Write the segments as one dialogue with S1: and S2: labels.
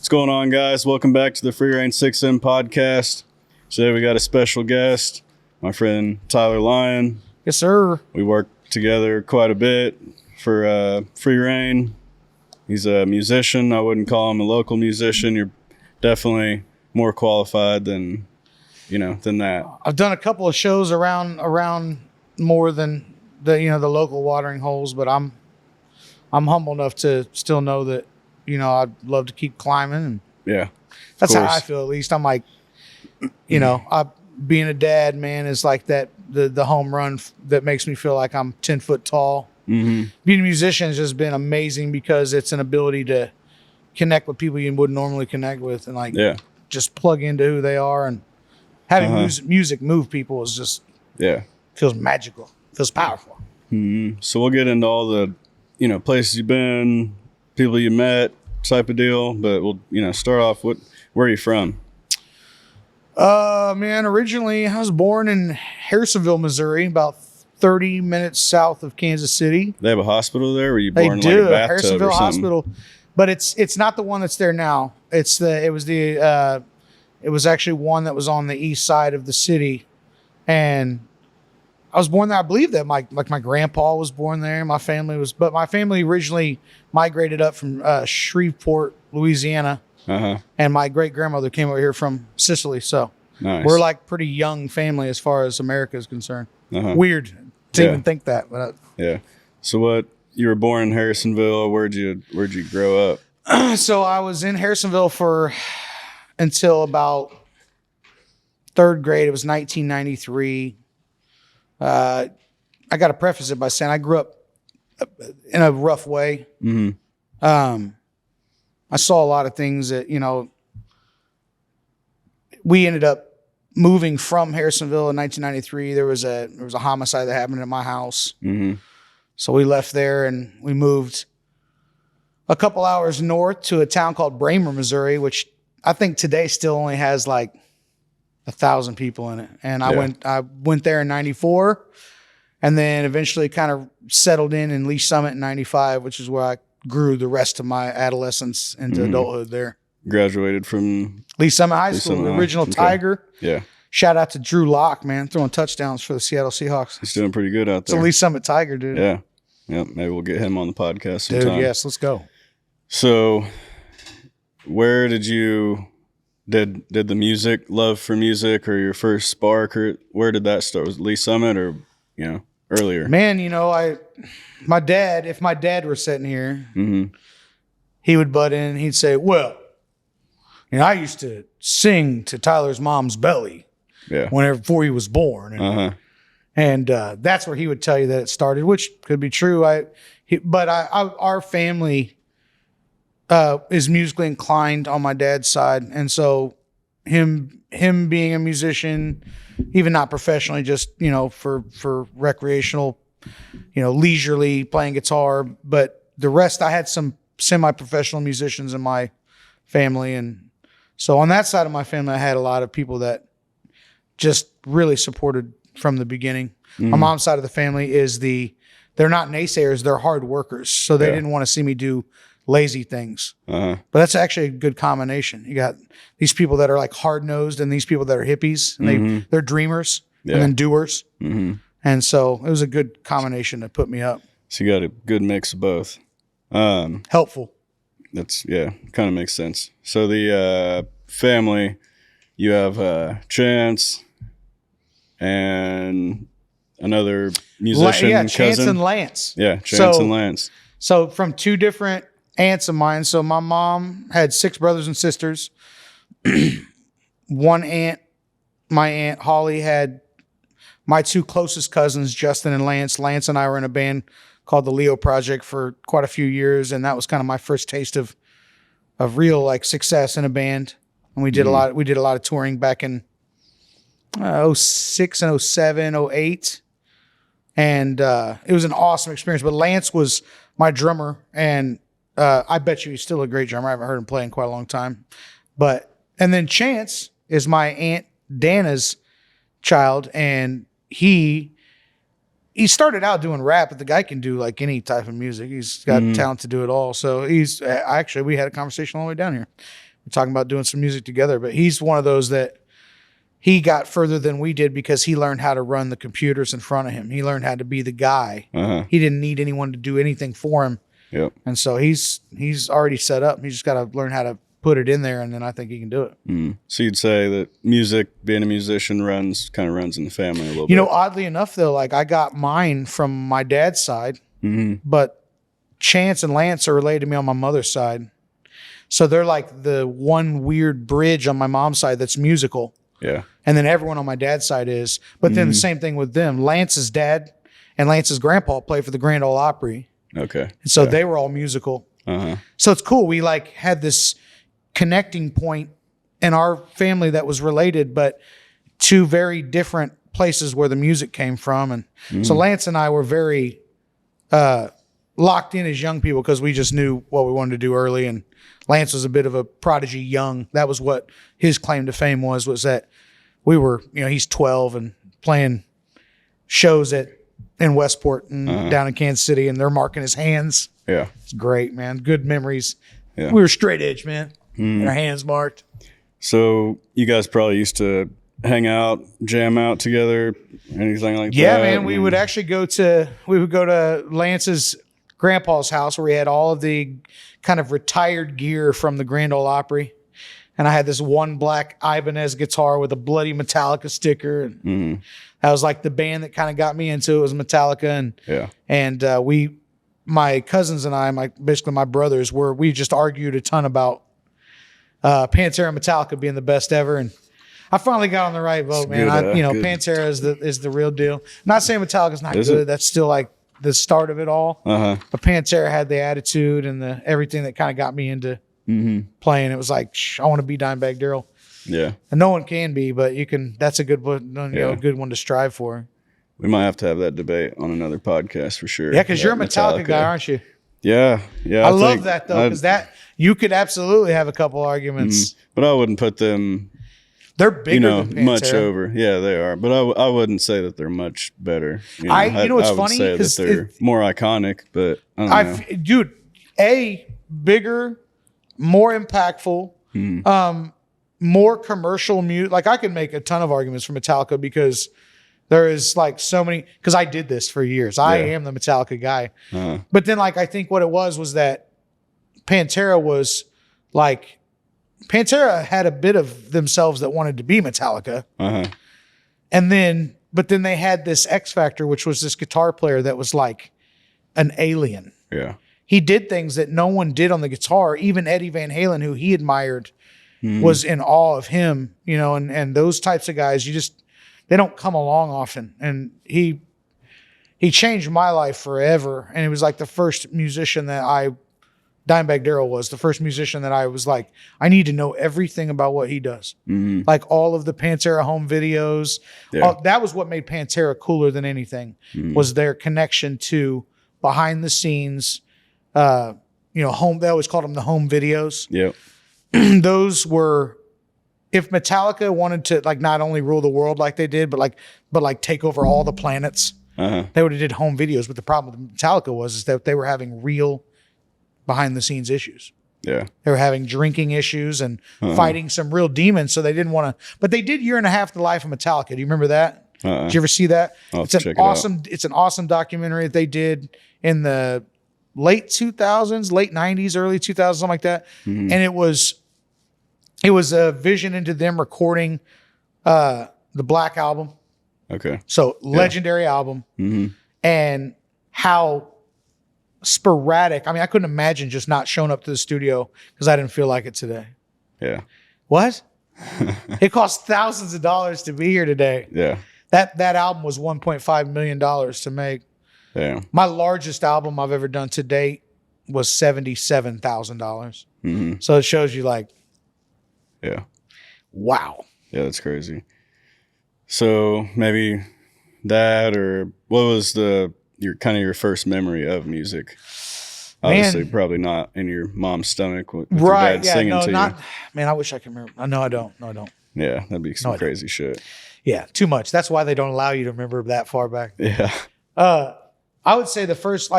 S1: What's going on, guys? Welcome back to the Free Rein 6M podcast. Today we got a special guest, my friend Tyler Lyon.
S2: Yes, sir.
S1: We work together quite a bit for Free Rein. He's a musician. I wouldn't call him a local musician. You're definitely more qualified than that.
S2: I've done a couple of shows around more than the local watering holes, but I'm humble enough to still know that I'd love to keep climbing, and
S1: Yeah,
S2: that's how I feel. At least I'm like, being a dad, man, is like that the home run that makes me feel like I'm 10 foot tall.
S1: Mm-hmm.
S2: Being a musician has just been amazing because it's an ability to connect with people you wouldn't normally connect with, and just plug into who they are, and having music move people is just feels magical, feels powerful.
S1: Mm-hmm. So we'll get into all the places you've been, people you met, type of deal, but we'll start off with where are you from?
S2: Man, originally I was born in Harrisonville, Missouri, about 30 minutes south of Kansas City.
S1: They have a hospital there? Were you born in like a bathtub
S2: Harrisonville
S1: or something?
S2: Hospital, but it's not the one that's there now. It was actually one that was on the east side of the city, and I was born there. I believe that my grandpa was born there. My family originally migrated up from Shreveport, Louisiana, and my great grandmother came over here from Sicily. So we're like pretty young family as far as America is concerned. Weird to even think that, but
S1: So you were born in Harrisonville. Where'd you grow up?
S2: So I was in Harrisonville until about third grade. It was 1993. I got to preface it by saying I grew up in a rough way.
S1: Mm-hmm.
S2: I saw a lot of things that, we ended up moving from Harrisonville in 1993. There was a homicide that happened at my house.
S1: Mm-hmm.
S2: So we left there and we moved a couple hours north to a town called Bramer, Missouri, which I think today still only has like 1,000 people in it. And I went there in 94, and then eventually kind of settled in Lee Summit in 95, which is where I grew the rest of my adolescence into adulthood there.
S1: Graduated from
S2: Lee Summit High School, the original Tiger.
S1: Yeah.
S2: Shout out to Drew Lock, man, throwing touchdowns for the Seattle Seahawks.
S1: He's doing pretty good out there.
S2: It's a Lee Summit Tiger, dude.
S1: Yeah. Yep. Maybe we'll get him on the podcast sometime.
S2: Dude, yes, let's go.
S1: So where did the love for music or your first spark, or where did that start? Was it Lee Summit or, earlier?
S2: Man, if my dad were sitting here,
S1: Mm-hmm.
S2: he would butt in and he'd say, well, I used to sing to Tyler's mom's belly before he was born. And that's where he would tell you that it started, which could be true. Our family is musically inclined on my dad's side. And so him being a musician, even not professionally, just, for recreational, leisurely playing guitar. But the rest, I had some semi-professional musicians in my family. And so on that side of my family, I had a lot of people that just really supported from the beginning. Mm-hmm. My mom's side of the family they're not naysayers, they're hard workers. So they didn't want to see me do lazy things. But that's actually a good combination. You got these people that are like hard-nosed and these people that are hippies, and they're dreamers and then doers. Mm-hmm. And so it was a good combination that put me up.
S1: So you got a good mix of both.
S2: Helpful.
S1: That's kind of makes sense. So the family, you have Chance and another musician cousin.
S2: Chance and Lance.
S1: Yeah, Chance and Lance.
S2: So from two different aunts of mine. So my mom had 6 brothers and sisters. One aunt, my aunt Holly, had my 2 closest cousins, Justin and Lance. Lance and I were in a band called the Leo Project for quite a few years, and that was kind of my first taste of real like success in a band. And we did a lot of touring back in 06 and 07, 08. And it was an awesome experience. But Lance was my drummer, and I bet you he's still a great drummer. I haven't heard him play in quite a long time. And then Chance is my Aunt Dana's child, and he started out doing rap, but the guy can do like any type of music. He's got talent to do it all. So we had a conversation all the way down here. We're talking about doing some music together, but he's one of those that he got further than we did because he learned how to run the computers in front of him. He learned how to be the guy. He didn't need anyone to do anything for him.
S1: Yep.
S2: And so he's already set up. He's just got to learn how to put it in there, and then I think he can do it.
S1: So you'd say that music, being a musician, runs in the family a little bit.
S2: You know, oddly enough, though, like I got mine from my dad's side, but Chance and Lance are related to me on my mother's side. So they're like the one weird bridge on my mom's side that's musical.
S1: Yeah.
S2: And then everyone on my dad's side is. But then the same thing with them. Lance's dad and Lance's grandpa played for the Grand Ole Opry.
S1: Okay.
S2: And so they were all musical. So it's cool. We like had this connecting point in our family that was related, but two very different places where the music came from. And so Lance and I were very locked in as young people because we just knew what we wanted to do early. And Lance was a bit of a prodigy young. That was what his claim to fame was that we were, he's 12 and playing shows in Westport and down in Kansas City, and they're marking his hands.
S1: Yeah.
S2: It's great, man. Good memories.
S1: Yeah.
S2: We were straight edge, man. And our hands marked.
S1: So you guys probably used to hang out, jam out together, anything like that?
S2: Yeah, man. We would actually go to Lance's grandpa's house where he had all of the kind of retired gear from the Grand Ole Opry. And I had this one black Ibanez guitar with a bloody Metallica sticker. And that was like the band that kind of got me into it was Metallica. And my cousins and I, basically my brothers, we just argued a ton about Pantera and Metallica being the best ever. And I finally got on the right boat, man. Pantera is the real deal. Not saying Metallica's not good. That's still like the start of it all. But Pantera had the attitude and the everything that kind of got me into playing. It was like, I want to be Dimebag Darrell.
S1: Yeah.
S2: And no one can be, but you can. That's a good one, a good one to strive for.
S1: We might have to have that debate on another podcast for sure.
S2: Yeah, because you're a Metallica guy, aren't you?
S1: Yeah.
S2: I love that though, because you could absolutely have a couple arguments.
S1: But I wouldn't put them.
S2: They're bigger than Pantera.
S1: Much over. Yeah, they are. But I wouldn't say that they're much better.
S2: I
S1: would
S2: funny?
S1: say that they're more iconic, but I don't know.
S2: Dude, bigger, more impactful, more commercial music. Like I could make a ton of arguments for Metallica because there is like so many, because I did this for years. I am the Metallica guy. But then like I think what it was that Pantera had a bit of themselves that wanted to be Metallica. But then they had this X factor, which was this guitar player that was like an alien.
S1: Yeah.
S2: He did things that no one did on the guitar. Even Eddie Van Halen, who he admired, was in awe of him, and those types of guys, they don't come along often. And he changed my life forever. And it was like the first musician Dimebag Darrell was the first musician that I was like, I need to know everything about what he does. Like all of the Pantera home videos. That was what made Pantera cooler than anything, was their connection to behind the scenes, home. They always called them the home videos.
S1: Yep.
S2: Those were, if Metallica wanted to like not only rule the world like they did, but take over all the planets, they would have did home videos. But the problem with Metallica was that they were having real behind the scenes issues.
S1: Yeah.
S2: They were having drinking issues and fighting some real demons. So they didn't want to, but they did Year and a Half the Life of Metallica. Do you remember that? Did you ever see that? It's an awesome documentary that they did in the late 2000s, late 90s, early 2000s, something like that. And it was a vision into them recording the Black Album.
S1: Okay.
S2: So legendary album. And how sporadic. I mean, I couldn't imagine just not showing up to the studio because I didn't feel like it today.
S1: Yeah.
S2: What? It cost thousands of dollars to be here today.
S1: Yeah.
S2: That album was $1.5 million to make.
S1: Yeah.
S2: My largest album I've ever done to date was $77,000. So it shows you like,
S1: yeah.
S2: Wow.
S1: Yeah, that's crazy. So maybe that, or what was your first memory of music? Obviously, probably not in your mom's stomach with your dad singing to you.
S2: Man, I wish I could remember. No, I don't.
S1: Yeah, that'd be some crazy shit.
S2: Yeah, too much. That's why they don't allow you to remember that far back.
S1: Yeah.
S2: I would say the first,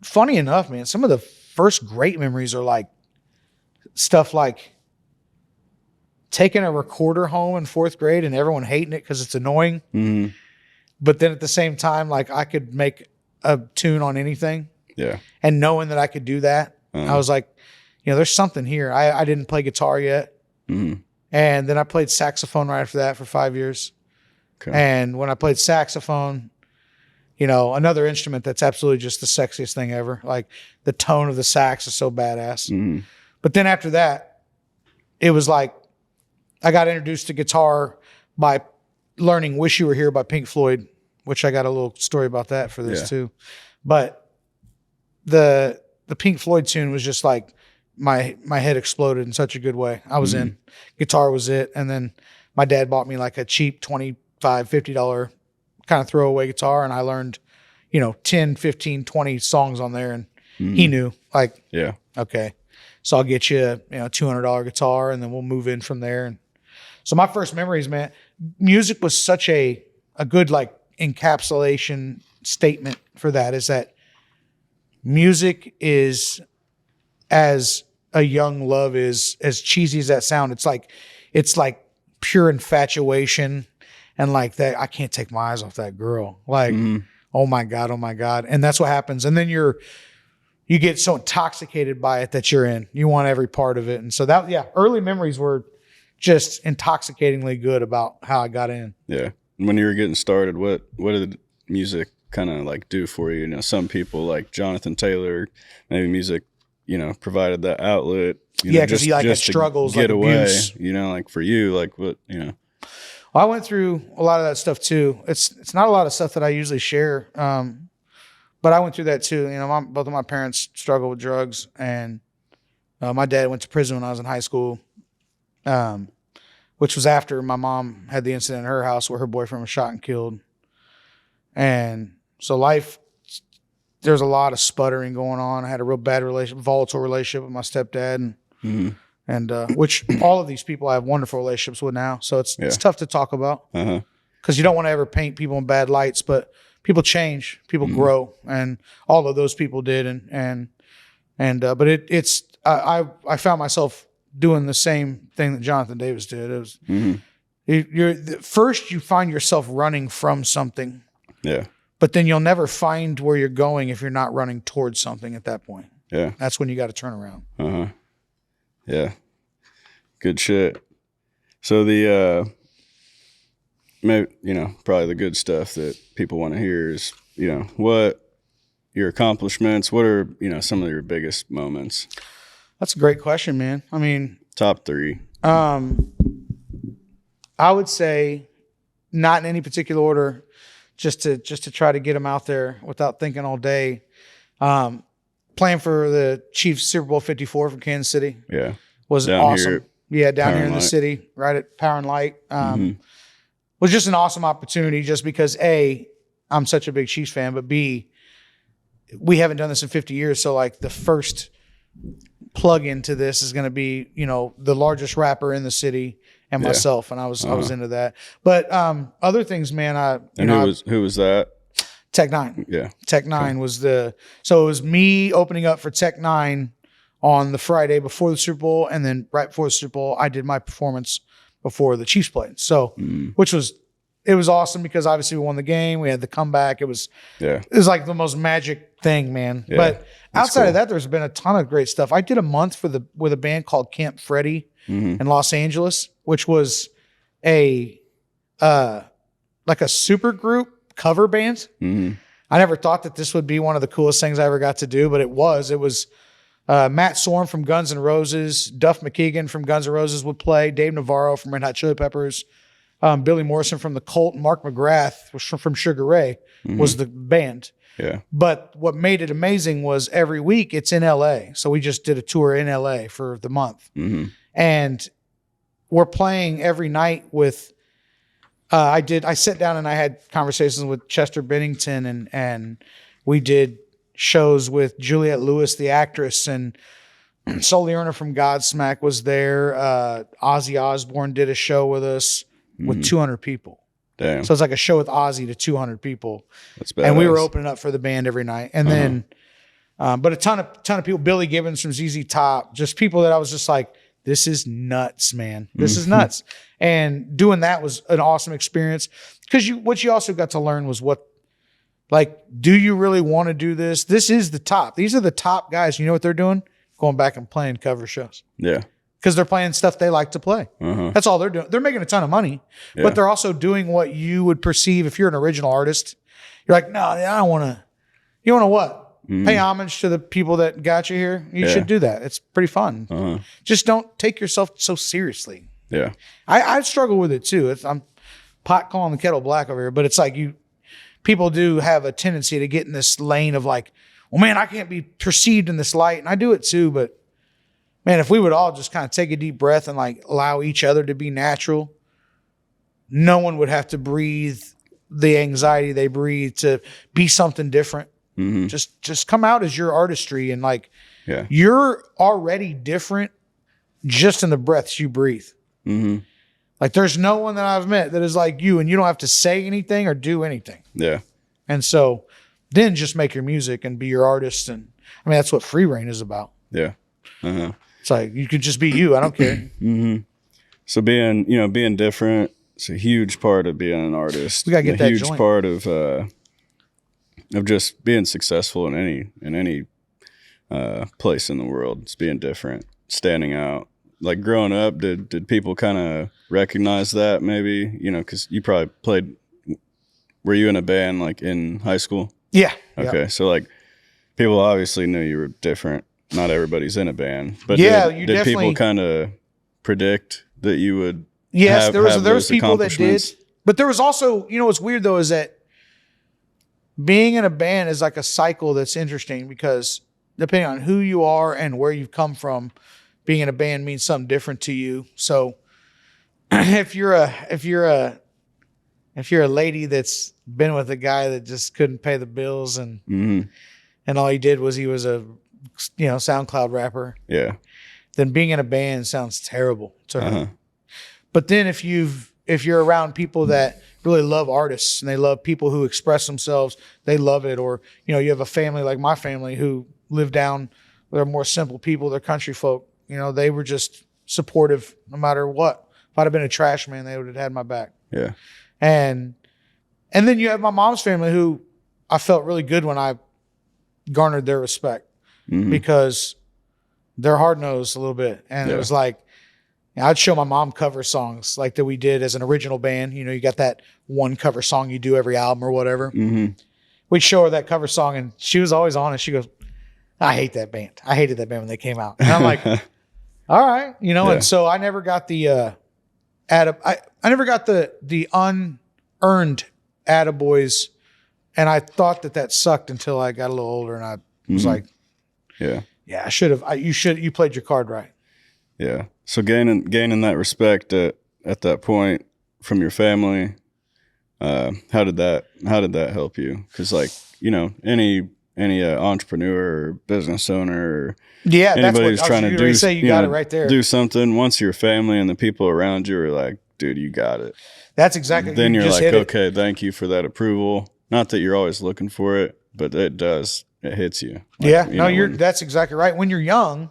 S2: funny enough, man, some of the first great memories are like stuff like taking a recorder home in 4th grade and everyone hating it because it's annoying.
S1: Mm-hmm.
S2: But then at the same time, like I could make a tune on anything.
S1: Yeah.
S2: And knowing that I could do that, I was like, there's something here. I didn't play guitar yet.
S1: Mm-hmm.
S2: And then I played saxophone right after that for 5 years. Okay. And when I played saxophone, another instrument that's absolutely just the sexiest thing ever. Like the tone of the sax is so badass. Mm-hmm. But then after that, it was like I got introduced to guitar by learning Wish You Were Here by Pink Floyd, which I got a little story about that for this too. But the Pink Floyd tune was just like my head exploded in such a good way. I was in. Guitar was it. And then my dad bought me like a cheap $25, $50 kind of throwaway guitar, and I learned, 10, 15, 20 songs on there, and he knew, like, okay, so I'll get you a $200 guitar, and then we'll move in from there. And so my first memories, man, music was such a good like encapsulation statement for that, is that music is, as a young love is, as cheesy as that sound, it's like pure infatuation. And like that, I can't take my eyes off that girl. Like, oh my God. And that's what happens. And then you get so intoxicated by it that you're in. You want every part of it. And so early memories were just intoxicatingly good about how I got in.
S1: Yeah. When you were getting started, what did music kind of like do for you? Some people like Jonathan Taylor, maybe music, provided that outlet.
S2: Because he like had struggles,
S1: get
S2: like
S1: away.
S2: abuse.
S1: Like for you, like what,
S2: Well, I went through a lot of that stuff too. It's not a lot of stuff that I usually share, but I went through that too. Both of my parents struggled with drugs, and my dad went to prison when I was in high school, which was after my mom had the incident in her house where her boyfriend was shot and killed. And so there's a lot of sputtering going on. I had a real bad volatile relationship with my stepdad, and which all of these people I have wonderful relationships with now. So it's tough to talk about because you don't want to ever paint people in bad lights, but people change, people grow, and all of those people did. But I found myself doing the same thing that Jonathan Davis did. It was first you find yourself running from something, but then you'll never find where you're going if you're not running towards something at that point. Yeah, that's when you got to turn around.
S1: Yeah. Good shit. So maybe, probably the good stuff that people want to hear is, what your accomplishments, what are, some of your biggest moments?
S2: That's a great question, man. I mean,
S1: top 3.
S2: I would say not in any particular order, just to try to get them out there without thinking all day. Playing for the Chiefs Super Bowl 54 from Kansas City. Yeah. Was awesome. Down here in the city, right at Power and Light. Was just an awesome opportunity just because A, I'm such a big Chiefs fan, but B, we haven't done this in 50 years. So like the first plug into this is going to be, the largest rapper in the city and myself. And I was into that. But other things, man,
S1: who was that?
S2: Tech Nine.
S1: Yeah.
S2: Tech Nine was so it was me opening up for Tech Nine on the Friday before the Super Bowl, and then right before the Super Bowl, I did my performance before the Chiefs played. So, it was awesome because obviously we won the game. We had the comeback. It was like the most magic thing, man. Yeah, but outside of that, there's been a ton of great stuff. I did a month with a band called Camp Freddy in Los Angeles, which was a super group cover band. I never thought that this would be one of the coolest things I ever got to do, but it was. It was Matt Sorum from Guns N' Roses, Duff McKagan from Guns N' Roses would play, Dave Navarro from Red Hot Chili Peppers, Billy Morrison from the Cult, and Mark McGrath was from Sugar Ray was the band. Yeah. But what made it amazing was every week it's in LA. So we just did a tour in LA for the month. And we're playing every night with I sat down and I had conversations with Chester Bennington and we did shows with Juliette Lewis, the actress, and Soul Earner from Godsmack was there. Ozzy Osbourne did a show with us with 200 people. Damn. So it's like a show with Ozzy to 200 people. That's badass. And we were opening up for the band every night. And then, but a ton of people, Billy Gibbons from ZZ Top, just people that I was just like, this is nuts, man. This is nuts. And doing that was an awesome experience because what you also got to learn was do you really want to do this? This is the top. These are the top guys. You know what they're doing? Going back and playing cover shows.
S1: Yeah.
S2: Because they're playing stuff they like to play. That's all they're doing. They're making a ton of money, but they're also doing what you would perceive if you're an original artist. You're like, no, I don't want to. You want to what? Pay homage to the people that got you here. You should do that. It's pretty fun. Just don't take yourself so seriously.
S1: Yeah.
S2: I struggle with it too. I'm pot calling the kettle black over here, but it's like people do have a tendency to get in this lane of like, well, man, I can't be perceived in this light. And I do it too, but man, if we would all just kind of take a deep breath and like allow each other to be natural, no one would have to breathe the anxiety they breathe to be something different. Just come out as your artistry and like you're already different just in the breaths you breathe. Like there's no one that I've met that is like you and you don't have to say anything or do anything.
S1: Yeah.
S2: And so then just make your music and be your artist. And I mean, that's what Free Rein is about.
S1: Yeah.
S2: It's like, you could just be you. I don't care.
S1: So being different, it's a huge part of being an artist.
S2: We gotta get that
S1: huge
S2: joint.
S1: part of just being successful in any place in the world. It's being different, standing out. Like growing up, did people kind of recognize that maybe? Because you probably played. Were you in a band like in high school?
S2: Yeah.
S1: Okay, so like people obviously knew you were different. Not everybody's in a band, but did people kind of predict that you would?
S2: Yes, there was people that did, but there was also, what's weird though is that being in a band is like a cycle that's interesting because depending on who you are and where you've come from, being in a band means something different to you. So if you're a lady that's been with a guy that just couldn't pay the bills and all he did was he was a SoundCloud rapper, then being in a band sounds terrible to her. But then if you're around people that really love artists and they love people who express themselves, they love it. Or, you have a family like my family who live down, they're more simple people, they're country folk. They were just supportive no matter what. If I'd have been a trash man, they would have had my back.
S1: Yeah.
S2: And then you have my mom's family who I felt really good when I garnered their respect because they're hard-nosed a little bit. And it was like, I'd show my mom cover songs like that we did as an original band. You got that one cover song you do every album or whatever. We'd show her that cover song and she was always honest. She goes, I hate that band. I hated that band when they came out. And I'm like, all right. And so I never got the I never got the unearned attaboys. And I thought that sucked until I got a little older and I was like, yeah, I should have. You played your card right.
S1: Yeah. So gaining that respect at that point from your family, how did that help you? Because any entrepreneur or business owner or anybody who's trying to do,
S2: say you got it right there.
S1: Do something. Once your family and the people around you are like, dude, you got it.
S2: That's exactly.
S1: Then you're like, okay, thank you for that approval. Not that you're always looking for it, but it does. It hits you.
S2: That's exactly right. When you're young,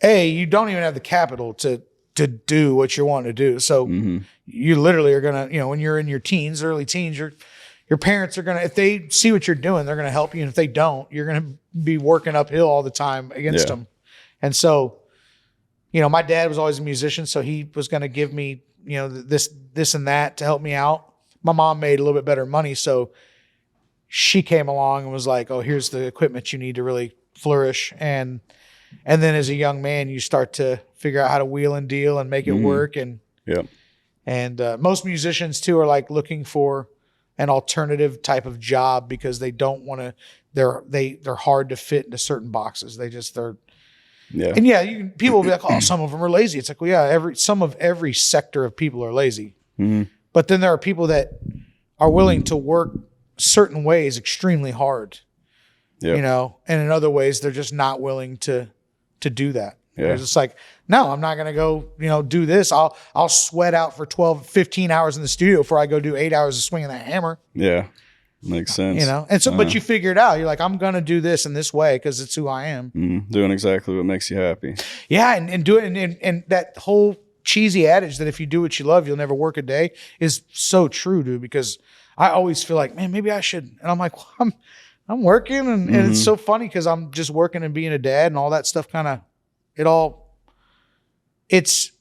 S2: you don't even have the capital to do what you're wanting to do. So you literally are going to, when you're in your teens, early teens, your parents are going to, if they see what you're doing, they're going to help you. And if they don't, you're going to be working uphill all the time against them. And so, my dad was always a musician. So he was going to give me, this and that to help me out. My mom made a little bit better money. So she came along and was like, oh, here's the equipment you need to really flourish. And then as a young man, you start to figure out how to wheel and deal and make it work. And most musicians too are like looking for an alternative type of job because they don't want to. They're hard to fit into certain boxes. And people will be like, oh, some of them are lazy. It's like, well, some of every sector of people are lazy. But then there are people that are willing to work certain ways extremely hard. And in other ways they're just not willing to do that. They're just like, no, I'm not going to go, do this. I'll sweat out for 12, 15 hours in the studio before I go do 8 hours of swinging that hammer.
S1: Yeah. Makes sense.
S2: You know, and so, but you figure it out. You're like, I'm going to do this in this way because it's who I am.
S1: Doing exactly what makes you happy.
S2: Yeah. And do it. And that whole cheesy adage that if you do what you love, you'll never work a day is so true, dude, because I always feel like, man, maybe I should. And I'm like, well, I'm working. And it's so funny because I'm just working and being a dad and all that stuff it's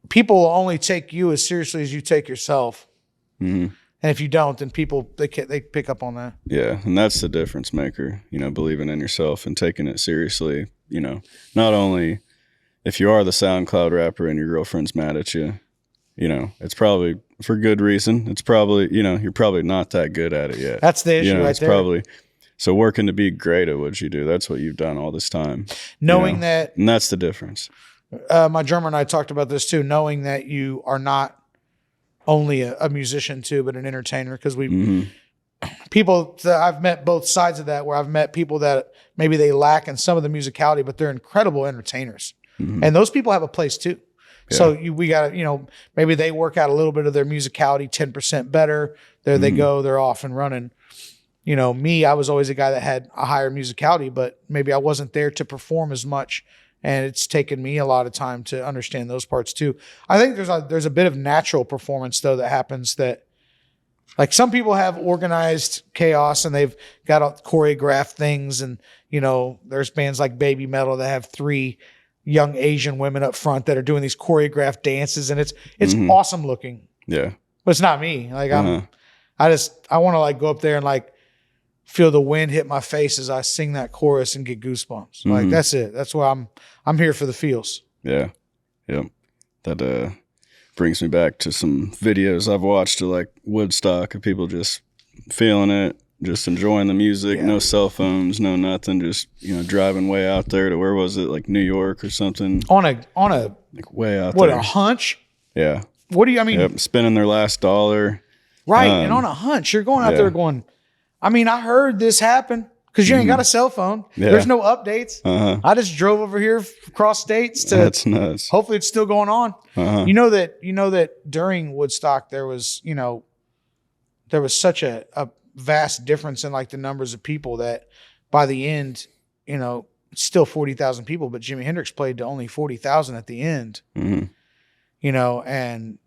S2: people will only take you as seriously as you take yourself. And if you don't, then people, they pick up on that.
S1: Yeah. And that's the difference maker, you know, believing in yourself and taking it seriously, you know, not only if you are the SoundCloud rapper and your girlfriend's mad at you, you know, it's probably for good reason. It's probably, you know, you're probably not that good at it yet.
S2: That's the issue,
S1: you know,
S2: right
S1: it's
S2: there.
S1: Probably, so working to be great at what you do, that's what you've done all this time.
S2: Knowing that.
S1: And that's the difference.
S2: My drummer and I talked about this too, knowing that you are not only a musician too, but an entertainer. Because people that I've met both sides of that, where I've met people that maybe they lack in some of the musicality, but they're incredible entertainers. And those people have a place too. Yeah. So we got to, you know, maybe they work out a little bit of their musicality 10% better. There they go, they're off and running. You know, me, I was always a guy that had a higher musicality, but maybe I wasn't there to perform as much. And it's taken me a lot of time to understand those parts too. I think there's a bit of natural performance though that happens that, like, some people have organized chaos and they've got choreographed things. And, you know, there's bands like Baby Metal that have 3 young Asian women up front that are doing these choreographed dances, and it's awesome looking.
S1: Yeah.
S2: But it's not me. Like I want to like go up there and like feel the wind hit my face as I sing that chorus and get goosebumps. Like that's it. That's why I'm here for the feels.
S1: Yeah. Yep. That brings me back to some videos I've watched of like Woodstock of people just feeling it, just enjoying the music, no cell phones, no nothing, just, you know, driving way out there to, where was it, like New York or something?
S2: On a
S1: like way out
S2: what,
S1: there.
S2: a hunch?
S1: Yeah.
S2: What do you, I mean?
S1: Yep, spending their last dollar.
S2: Right, and on a hunch. You're going out there going, I mean, I heard this happen, because you ain't got a cell phone. Yeah. There's no updates. I just drove over here across states to.
S1: That's nuts.
S2: Hopefully it's still going on. You know that during Woodstock there was such a vast difference in like the numbers of people that by the end, you know, it's still 40,000 people, but Jimi Hendrix played to only 40,000 at the end. You know, and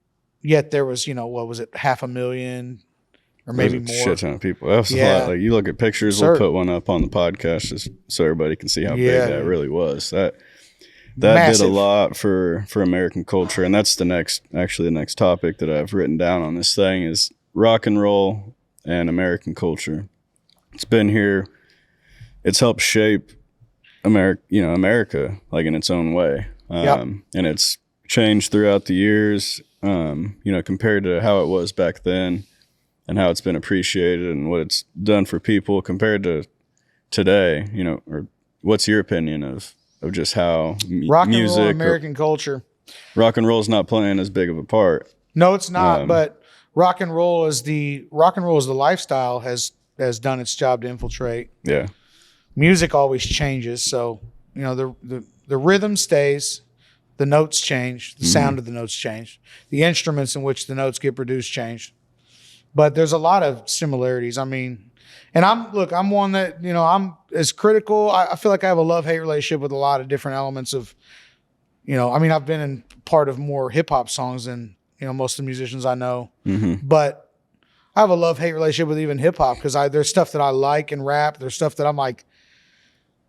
S2: yet there was, you know, what was it, 500,000 or maybe more.
S1: Shit ton of people. That was a lot. Like, you look at pictures, we'll put one up on the podcast just so everybody can see how big that really was. That did a lot for American culture. And that's the next topic that I've written down on this thing is rock and roll and American culture. It's been here. It's helped shape America like in its own way. And it's changed throughout the years, you know, compared to how it was back then and how it's been appreciated and what it's done for people compared to today, you know. Or what's your opinion of just how
S2: rock and
S1: music
S2: roll, American culture?
S1: Rock and roll's not playing as big of a part.
S2: No, it's not. But rock and roll as the lifestyle has done its job to infiltrate. Yeah. Music always changes, so, you know, the rhythm stays, the notes change, the sound of the notes change, the instruments in which the notes get produced change. But there's a lot of similarities. I mean, and I'm one that, you know, I'm as critical. I feel like I have a love-hate relationship with a lot of different elements of, you know, I mean, I've been in part of more hip hop songs than, you know, most of the musicians I know, but I have a love-hate relationship with even hip hop because there's stuff that I like in rap. There's stuff that I'm like,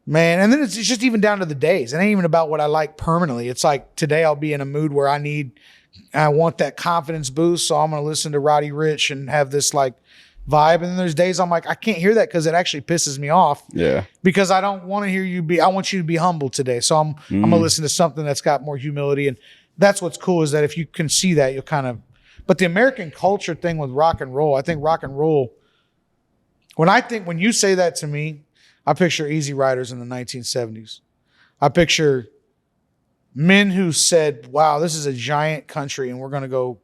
S2: man, and then it's just even down to the days. It ain't even about what I like permanently. It's like today I'll be in a mood where I want that confidence boost, so I'm going to listen to Roddy Ricch and have this like vibe. And then there's days I'm like, I can't hear that because it actually pisses me off. Yeah. Because I don't want to hear I want you to be humble today. So I'm going to listen to something that's got more humility. And that's what's cool is that if you can see that, you'll kind of, but the American culture thing with rock and roll, I think rock and roll, when you say that to me, I picture Easy Riders in the 1970s. I picture men who said, wow, this is a giant country and we're going to go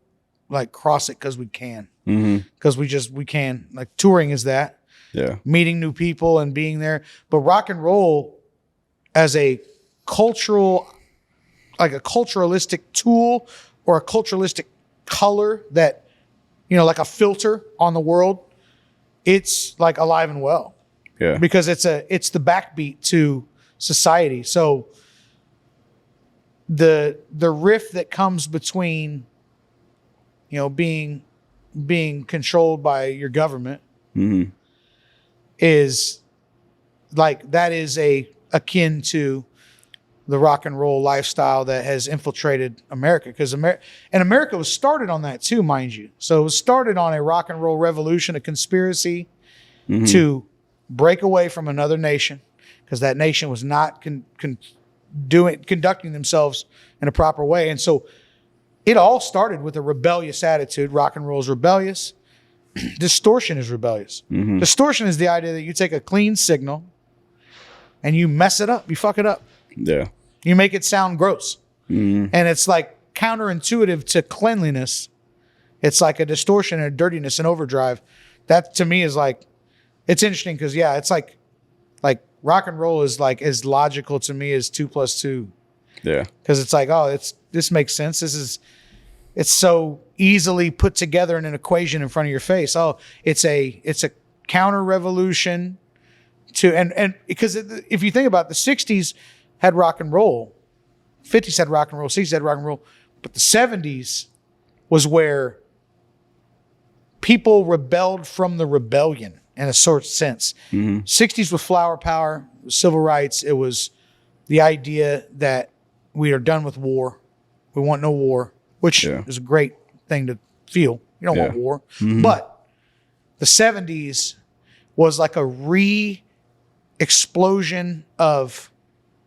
S2: like cross it because we can. Because we can. Like touring is that. Yeah. Meeting new people and being there. But rock and roll as a cultural, like a culturalistic tool or a culturalistic color that, you know, like a filter on the world, it's like alive and well.
S1: Yeah.
S2: Because it's the backbeat to society. So the rift that comes between, being controlled by your government is like, that is akin to the rock and roll lifestyle that has infiltrated America, because America was started on that too, mind you. So it was started on a rock and roll revolution, a conspiracy to break away from another nation, because that nation was not conducting themselves in a proper way. And so it all started with a rebellious attitude. Rock and roll is rebellious. Distortion is rebellious. Distortion is the idea that you take a clean signal and you mess it up, you fuck it up.
S1: Yeah.
S2: You make it sound gross. And it's like counterintuitive to cleanliness. It's like a distortion and a dirtiness and overdrive. That to me is like, it's interesting because, yeah, it's like rock and roll is like as logical to me as 2 + 2.
S1: Yeah.
S2: Because it's like, oh, this makes sense. It's so easily put together in an equation in front of your face. Oh, it's a counter revolution to, and because if you think about it, the 60s had rock and roll, 50s had rock and roll, 60s had rock and roll, but the 70s was where people rebelled from the rebellion in a sort of sense. 60s was flower power, civil rights. It was the idea that we are done with war. We want no war, which is a great thing to feel. You don't want war. But the 70s was like a explosion of,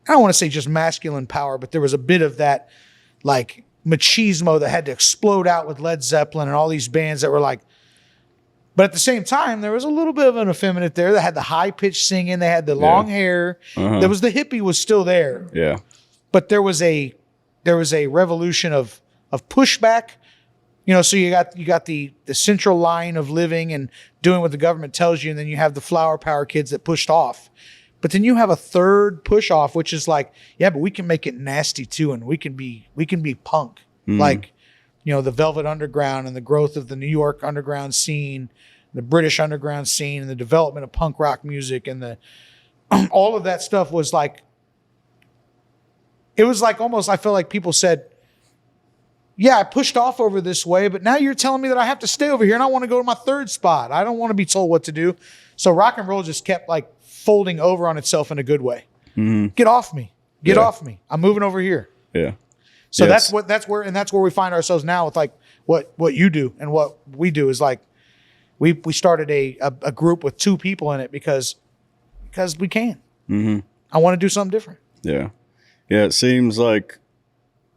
S2: I don't want to say just masculine power, but there was a bit of that like machismo that had to explode out with Led Zeppelin and all these bands that were like, but at the same time, there was a little bit of an effeminate there that had the high pitched singing. They had the long hair. There was the hippie was still there.
S1: Yeah.
S2: But there was a revolution of pushback. So you got the central line of living and doing what the government tells you, and then you have the flower power kids that pushed off. But then you have a third push off, which is like, yeah, but we can make it nasty too, and we can be punk. Like, the Velvet Underground and the growth of the New York underground scene, the British underground scene, and the development of punk rock music, and all of that stuff was like, it was like almost, I feel like people said, yeah, I pushed off over this way, but now you're telling me that I have to stay over here and I want to go to my third spot. I don't want to be told what to do. So rock and roll just kept like folding over on itself in a good way. Get off me. Get off me. I'm moving over here.
S1: Yeah.
S2: So that's where we find ourselves now with like what you do and what we do is like, we started a group with 2 people in it because we can. I want to do something different.
S1: Yeah. Yeah. It seems like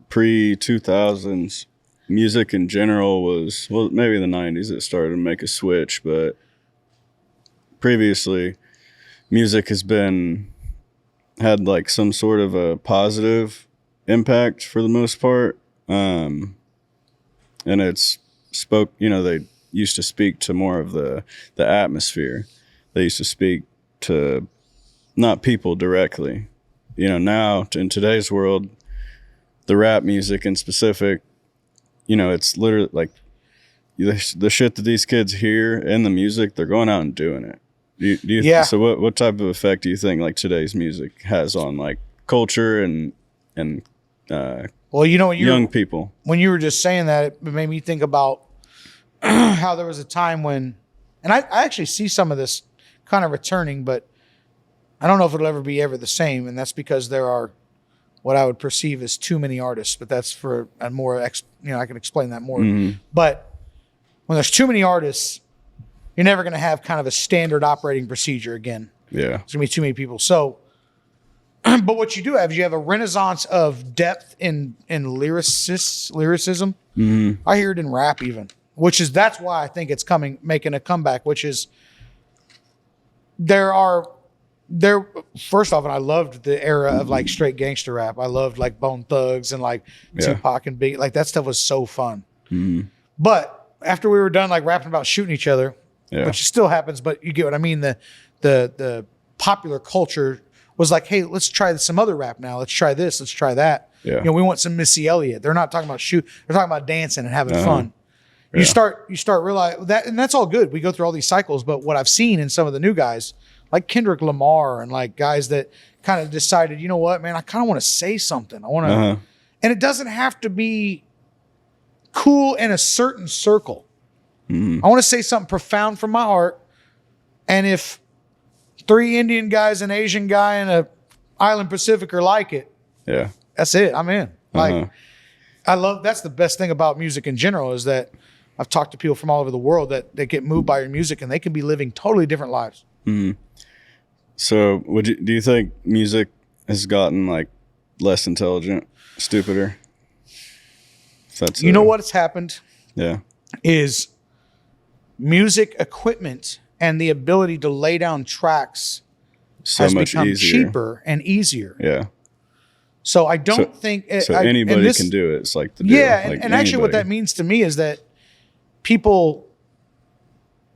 S1: pre-2000s music in general was, well, maybe the 90s it started to make a switch, but previously music had like some sort of a positive impact for the most part. And it's they used to speak to more of the atmosphere. They used to speak to not people directly. Now in today's world, the rap music in specific, it's literally like the shit that these kids hear in the music, they're going out and doing it. So what type of effect do you think like today's music has on like culture and young people? When
S2: you were just saying that, it made me think about how there was a time when, and I actually see some of this kind of returning, but I don't know if it'll ever be the same. And that's because there are what I would perceive as too many artists, but that's for a more, I can explain that more. But when there's too many artists, you're never going to have kind of a standard operating procedure again.
S1: Yeah.
S2: There's going to be too many people. So, but what you do have is you have a renaissance of depth in lyricism. I hear it in rap even, that's why I think it's making a comeback, which is first off, and I loved the era of like straight gangster rap. I loved like Bone Thugs and like Tupac and Biggie. Like that stuff was so fun. But after we were done like rapping about shooting each other, which still happens, but you get what I mean. The popular culture was like, hey, let's try some other rap now. Let's try this. Let's try that. We want some Missy Elliott. They're not talking about shoot. They're talking about dancing and having fun. You start realizing that, and that's all good. We go through all these cycles, but what I've seen in some of the new guys, like Kendrick Lamar and like guys that kind of decided, you know what, man, I kind of want to say something. I want to, and it doesn't have to be cool in a certain circle. I want to say something profound from my heart. And if 3 Indian guys, an Asian guy, and a Island Pacificer like it, that's it. I'm in. Like, I love, that's the best thing about music in general, is that I've talked to people from all over the world that they get moved by your music and they can be living totally different lives.
S1: So do you think music has gotten like less intelligent, stupider? That's
S2: you know what's happened?
S1: Yeah.
S2: Is music equipment and the ability to lay down tracks has become cheaper and easier.
S1: Yeah.
S2: So I don't think
S1: anybody can do it. It's like the deal.
S2: Yeah, and actually what that means to me is that people,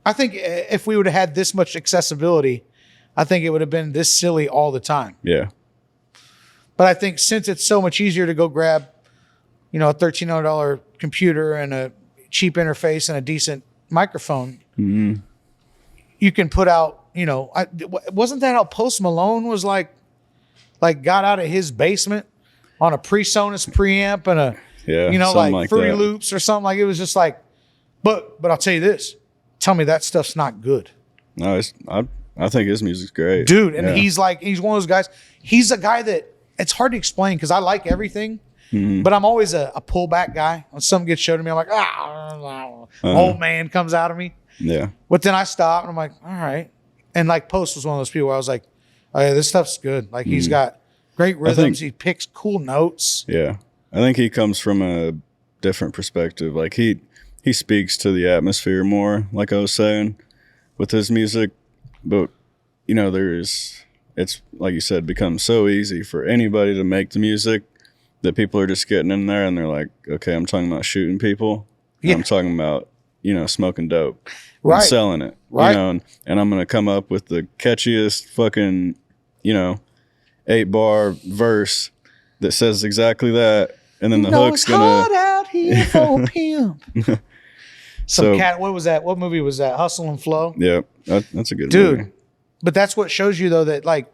S2: I think if we would have had this much accessibility, I think it would have been this silly all the time.
S1: Yeah.
S2: But I think since it's so much easier to go grab, a $1,300 computer and a cheap interface and a decent microphone, you can put out, wasn't that how Post Malone was like got out of his basement on a PreSonus preamp and like Fruity Loops or something? Like, it was just like, but I'll tell you this, tell me that stuff's not good.
S1: No, I think his music's great,
S2: dude. And he's one of those guys. He's a guy that it's hard to explain because I like everything, but I'm always a pullback guy. When something gets shown to me, I'm like, old man comes out of me.
S1: Yeah.
S2: But then I stop and I'm like, all right. And like Post was one of those people where I was like, oh yeah, this stuff's good. Like, he's got great rhythms. He picks cool notes.
S1: Yeah. I think he comes from a different perspective. Like, he speaks to the atmosphere more, like I was saying, with his music. But, it's like you said, become so easy for anybody to make the music that people are just getting in there and they're like, okay, I'm talking about shooting people. Yeah. I'm talking about, smoking dope.
S2: Right.
S1: And selling it.
S2: Right.
S1: And I'm going to come up with the catchiest fucking, 8-bar verse that says exactly that. And then the hook's going to.
S2: It's hot out here for a pimp. What was that? What movie was that? Hustle and Flow?
S1: Yeah, that's a good movie.
S2: Dude, but that's what shows you, though, that like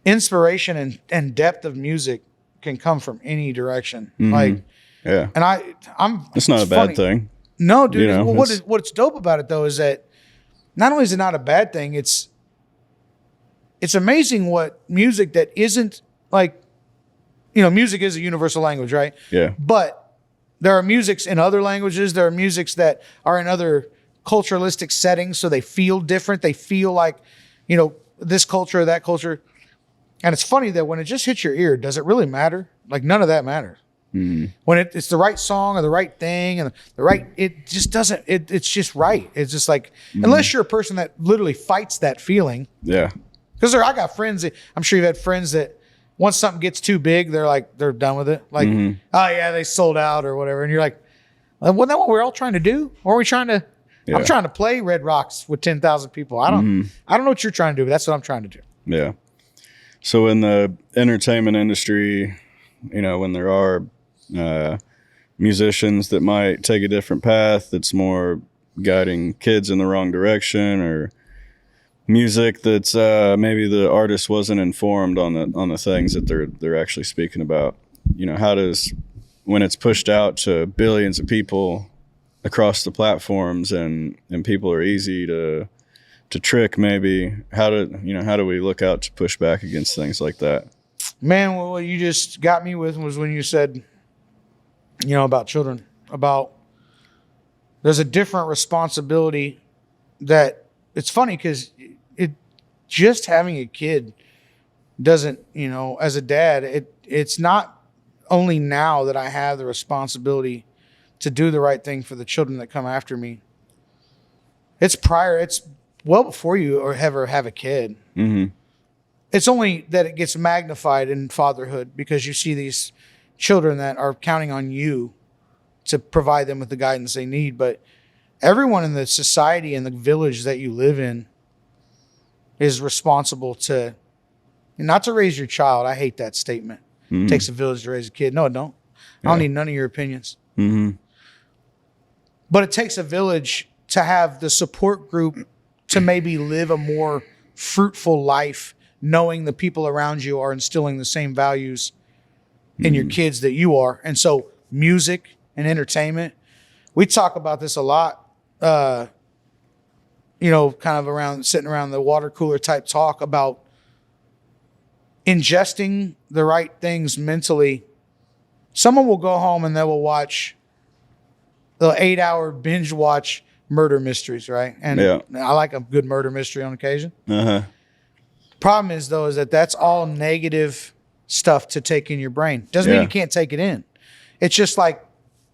S2: inspiration and depth of music can come from any direction. Like,
S1: yeah.
S2: And
S1: it's not a bad thing.
S2: No, dude. What's dope about it, though, is that not only is it not a bad thing, it's amazing what music that isn't like, music is a universal language, right?
S1: Yeah.
S2: But there are musics in other languages. There are musics that are in other culturalistic settings, so they feel different. They feel like, this culture or that culture. And it's funny that when it just hits your ear, does it really matter? Like, none of that matters. When it's the right song or the right thing and it just doesn't, it's just right. It's just like, unless you're a person that literally fights that feeling.
S1: Yeah.
S2: Because I got friends I'm sure you've had friends that once something gets too big, they're done with it. Like, oh yeah, they sold out or whatever. And you're like, wasn't that what we're all trying to do? Or are we trying to, I'm trying to play Red Rocks with 10,000 people. I don't know what you're trying to do, but that's what I'm trying to do.
S1: Yeah. So in the entertainment industry, when there are musicians that might take a different path that's more guiding kids in the wrong direction, or music that's maybe the artist wasn't informed on the things that they're actually speaking about, how does, when it's pushed out to billions of people across the platforms and people are easy to trick, maybe, how do we look out to push back against things like that?
S2: Man, what you just got me with was when you said, about children, about there's a different responsibility that it's funny because just having a kid doesn't, as a dad, it's not only now that I have the responsibility to do the right thing for the children that come after me. It's well before you or ever have a kid. It's only that it gets magnified in fatherhood because you see these children that are counting on you to provide them with the guidance they need. But everyone in the society and the village that you live in is responsible to, not to raise your child. I hate that statement. It takes a village to raise a kid. No, it don't. I don't need none of your opinions. But it takes a village to have the support group to maybe live a more fruitful life, knowing the people around you are instilling the same values in your kids that you are. And so music and entertainment, we talk about this a lot, kind of sitting around the water cooler type talk about ingesting the right things mentally. Someone will go home and they will watch the 8-hour binge watch murder mysteries, right? And I like a good murder mystery on occasion. Problem is, though, is that's all negative stuff to take in your brain. Doesn't mean you can't take it in. It's just like,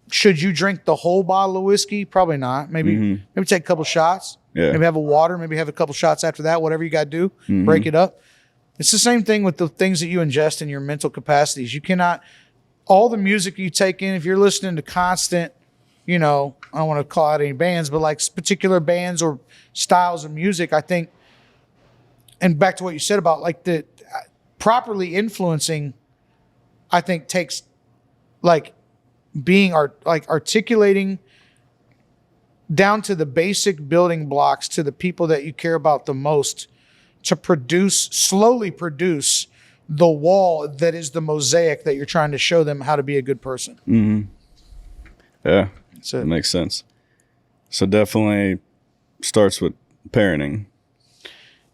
S2: should you drink the whole bottle of whiskey? Probably not. Maybe take a couple shots. Maybe have a water. Maybe have a couple shots after that. Whatever you got to do, break it up. It's the same thing with the things that you ingest in your mental capacities. You cannot, all the music you take in, if you're listening to constant, I don't want to call out any bands, but like particular bands or styles of music, I think, and back to what you said about like the properly influencing, I think takes like being articulating down to the basic building blocks to the people that you care about the most to slowly produce the wall that is the mosaic that you're trying to show them how to be a good person.
S1: Yeah, that makes sense. So definitely starts with parenting.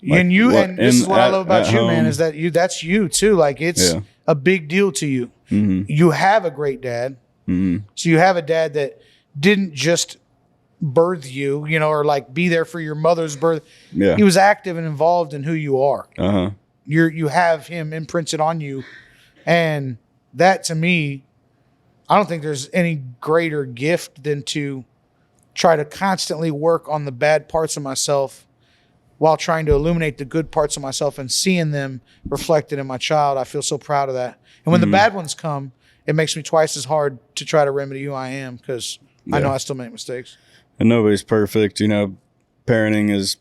S2: Like this is what I love about you, home, man, is that that's you too. Like it's a big deal to you. You have a great dad. So you have a dad that didn't just birth you, or like be there for your mother's birth. He was active and involved in who you are. You have him imprinted on you. And that to me, I don't think there's any greater gift than to try to constantly work on the bad parts of myself while trying to illuminate the good parts of myself and seeing them reflected in my child. I feel so proud of that. And when the bad ones come, it makes me twice as hard to try to remedy who I am because I know I still make mistakes. And
S1: nobody's perfect. Parenting is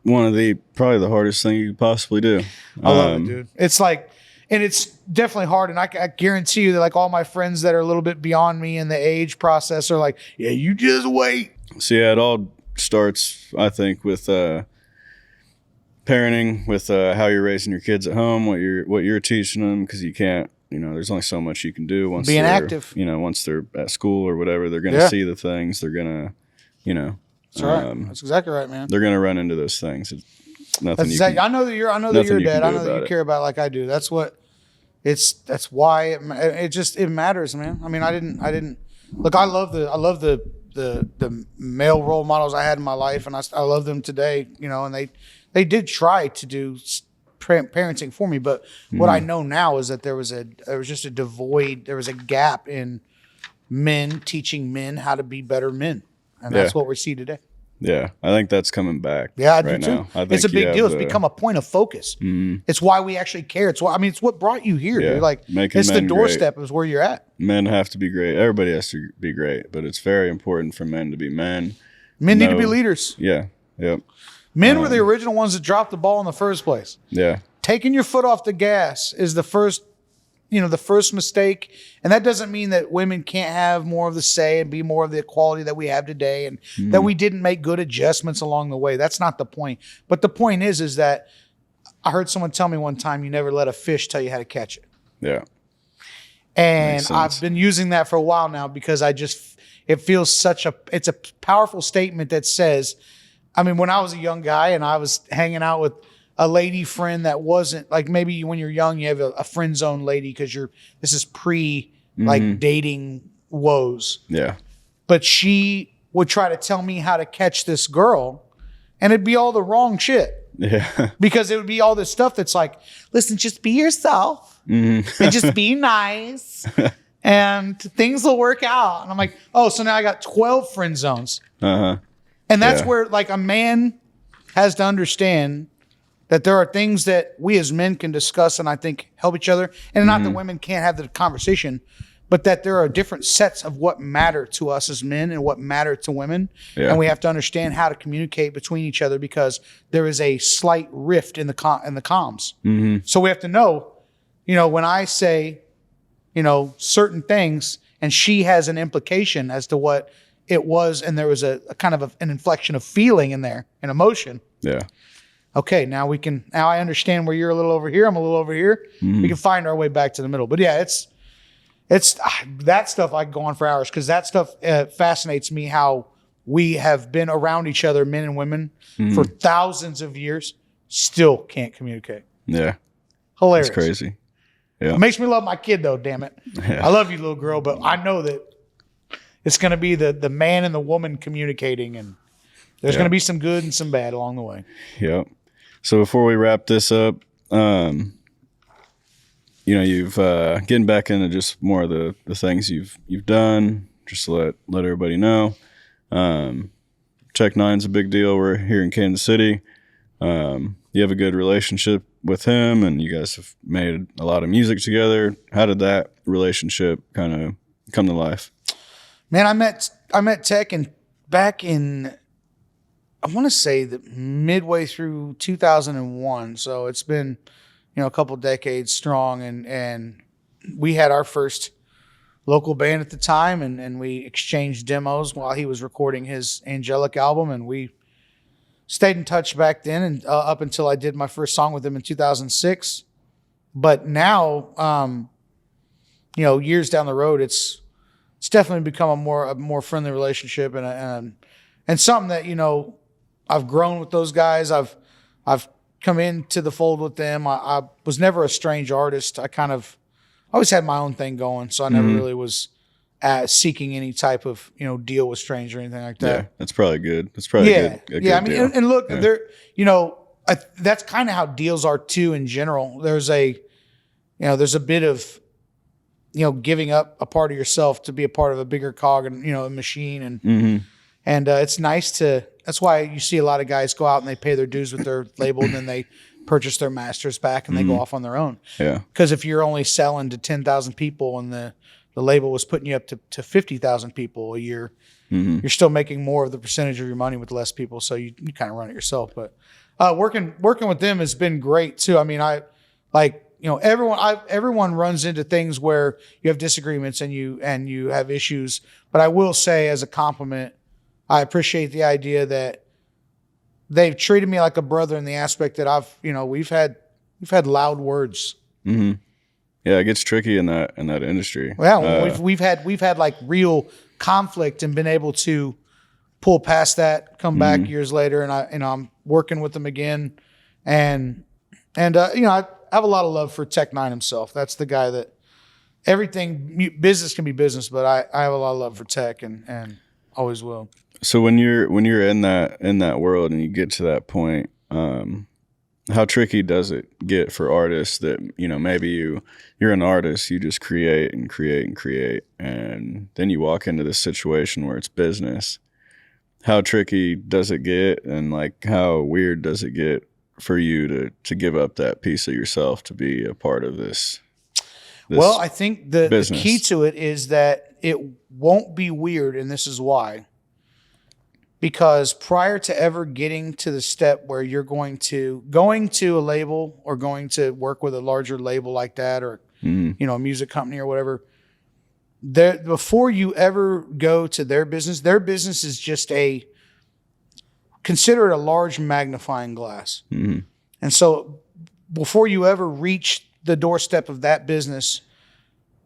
S1: one of probably the hardest thing you could possibly do.
S2: I love it, dude. It's like, and it's definitely hard. And I guarantee you that like all my friends that are a little bit beyond me in the age process are like, yeah, you just wait.
S1: So it all starts, I think, with parenting, with how you're raising your kids at home, what you're teaching them, because you can't, there's only so much you can do once
S2: being active.
S1: Once they're at school or whatever, they're going to see the things, they're going to,
S2: That's right. That's exactly right, man.
S1: They're going to run into those things.
S2: I know that you're a dad. I know that you care about it like I do. That's why it matters, man. I mean, I didn't look, I love the male role models I had in my life, and I love them today, and they did try to do parenting for me. But what I know now is that there was just a devoid, there was a gap in men teaching men how to be better men. And that's what we see today.
S1: Yeah, I think that's coming back.
S2: Yeah, I do too. It's a big deal. It's become a point of focus. It's why we actually care. It's what brought you here. You're like, it's the doorstep is where you're at.
S1: Men have to be great. Everybody has to be great, but it's very important for men to be men.
S2: Men need to be leaders.
S1: Yeah. Yep.
S2: Men were the original ones that dropped the ball in the first place.
S1: Yeah.
S2: Taking your foot off the gas is the first mistake. And that doesn't mean that women can't have more of the say and be more of the equality that we have today, and that we didn't make good adjustments along the way. That's not the point. But the point is that I heard someone tell me one time, you never let a fish tell you how to catch it.
S1: Yeah.
S2: And I've been using that for a while now because it feels it's a powerful statement that says, I mean, when I was a young guy and I was hanging out with a lady friend that wasn't like, maybe when you're young, you have a friend zone lady because this is pre like dating woes.
S1: Yeah.
S2: But she would try to tell me how to catch this girl, and it'd be all the wrong shit.
S1: Yeah.
S2: Because it would be all this stuff that's like, listen, just be yourself and just be nice and things will work out. And I'm like, oh, so now I got 12 friend zones. And that's where like a man has to understand that there are things that we as men can discuss and I think help each other. And not that women can't have the conversation, but that there are different sets of what matter to us as men and what matter to women. Yeah. And we have to understand how to communicate between each other because there is a slight rift in the comms. So we have to know, when I say, certain things and she has an implication as to what it was, and there was a kind of an inflection of feeling in there and emotion.
S1: Yeah.
S2: Okay, now I understand where you're a little over here, I'm a little over here. We can find our way back to the middle. But yeah, it's that stuff I could go on for hours, because that stuff fascinates me, how we have been around each other, men and women, for thousands of years, still can't communicate.
S1: Yeah.
S2: Hilarious.
S1: It's crazy. Yeah.
S2: It makes me love my kid, though, damn it. Yeah. I love you, little girl, but I know that it's going to be the man and the woman communicating, and there's going to be some good and some bad along the way.
S1: Yep. So before we wrap this up, you've getting back into just more of the things you've done, just to let everybody know. Tech Nine's a big deal. We're here in Kansas City. You have a good relationship with him, and you guys have made a lot of music together. How did that relationship kind of come to life?
S2: Man, I met Tech back in, I want to say that midway through 2001. So it's been, a couple decades strong, and we had our first local band at the time, and we exchanged demos while he was recording his Angelic album, and we stayed in touch back then, and up until I did my first song with him in 2006. But now, years down the road, it's definitely become a more friendly relationship, and something that I've grown with those guys. I've come into the fold with them. I was never a strange artist. I always had my own thing going, so I never really was seeking any type of deal with strange or anything like that. Yeah,
S1: that's probably good. That's probably a good
S2: I mean,
S1: deal.
S2: And look, there, that's kind of how deals are too in general. There's a bit of giving up a part of yourself to be a part of a bigger cog and a machine, and it's nice to. That's why you see a lot of guys go out and they pay their dues with their label, and then they purchase their masters back and they go off on their own.
S1: Yeah.
S2: Because if you're only selling to 10,000 people and the label was putting you up to 50,000 people a year, you're still making more of the percentage of your money with less people. So you kind of run it yourself. But working with them has been great too. I mean, everyone runs into things where you have disagreements and you have issues. But I will say, as a compliment, I appreciate the idea that they've treated me like a brother in the aspect that we've had loud words.
S1: Mm-hmm. Yeah, it gets tricky in that industry.
S2: Well, we've had like real conflict and been able to pull past that, come back years later, and I'm working with them again, and I have a lot of love for Tech Nine himself. That's the guy that business can be business, but I have a lot of love for Tech and always will.
S1: So when you're in that world and you get to that point, how tricky does it get for artists that, maybe you're an artist, you just create and create and create, and then you walk into this situation where it's business. How tricky does it get, and like how weird does it get for you to give up that piece of yourself to be a part of this
S2: well, I think the key to it is that it won't be weird, and this is why. Because prior to ever getting to the step where you're going to a label or going to work with a larger label like that, or a music company or whatever, before you ever go to their business is just consider it a large magnifying glass. Mm-hmm. And so before you ever reach the doorstep of that business,